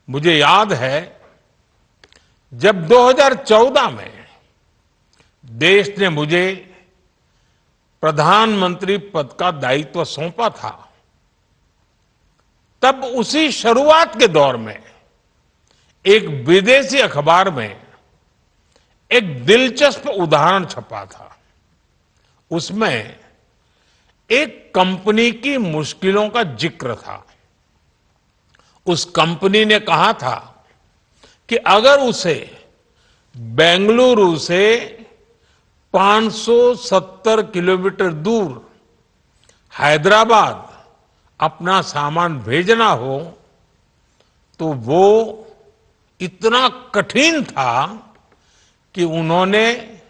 मुझे याद है जब 2014 में देश ने मुझे प्रधानमंत्री पद का दायित्व सौंपा था, तब उसी शुरुआत के दौर में एक विदेशी अखबार में एक दिलचस्प उदाहरण छपा था। उसमें एक कंपनी की मुश्किलों का जिक्र था। उस कंपनी ने कहा था कि अगर उसे बेंगलुरु से 570 किलोमीटर दूर हैदराबाद अपना सामान भेजना हो तो वो इतना कठिन था कि उन्होंने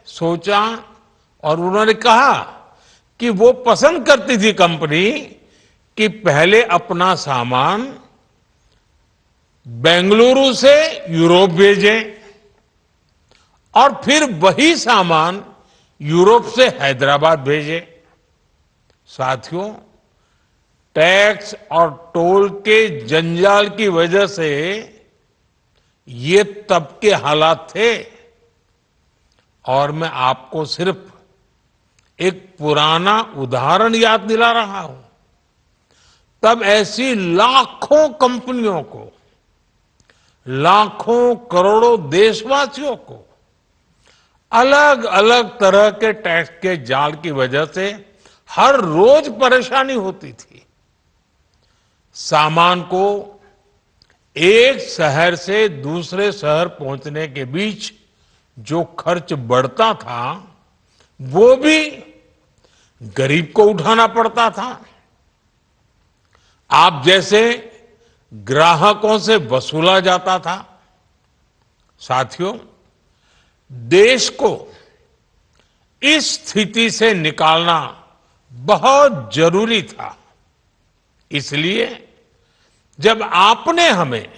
सोचा और उन्होंने कहा कि वो पसंद करती थी कंपनी कि पहले अपना सामान बेंगलुरु से यूरोप भेजें और फिर वही सामान यूरोप से हैदराबाद भेजें। साथियों, टैक्स और टोल के जंजाल की वजह से ये तब के हालात थे और मैं आपको सिर्फ एक पुराना उदाहरण याद दिला रहा हूं। तब ऐसी लाखों कंपनियों को, लाखों करोड़ों देशवासियों को अलग अलग तरह के टैक्स के जाल की वजह से हर रोज परेशानी होती थी। सामान को एक शहर से दूसरे शहर पहुंचने के बीच जो खर्च बढ़ता था वो भी गरीब को उठाना पड़ता था। आप जैसे ग्राहकों से वसूला जाता था। साथियों, देश को इस स्थिति से निकालना बहुत जरूरी था। इसलिए जब आपने हमें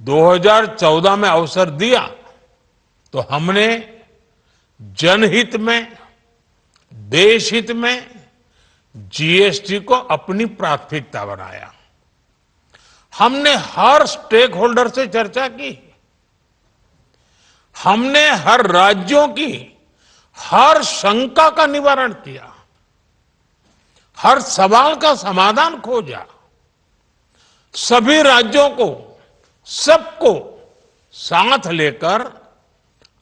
2014 में अवसर दिया तो हमने जनहित में, देशहित में जीएसटी को अपनी प्राथमिकता बनाया। हमने हर स्टेक होल्डर से चर्चा की। हमने हर राज्यों की हर शंका का निवारण किया, हर सवाल का समाधान खोजा। सभी राज्यों को, सबको साथ लेकर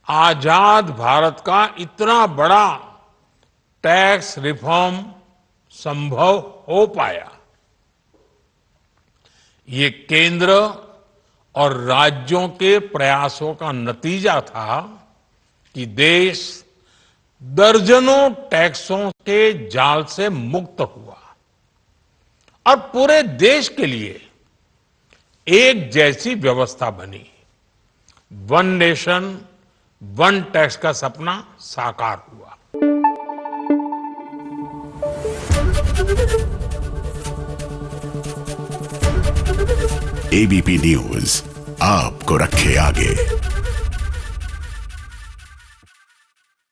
आजाद भारत का इतना बड़ा टैक्स रिफॉर्म संभव हो पाया। ये केंद्र और राज्यों के प्रयासों का नतीजा था कि देश दर्जनों टैक्सों के जाल से मुक्त हुआ और पूरे देश के लिए एक जैसी व्यवस्था बनी। वन नेशन वन टैक्स का सपना साकार हुआ। एबीपी न्यूज आपको रखे आगे।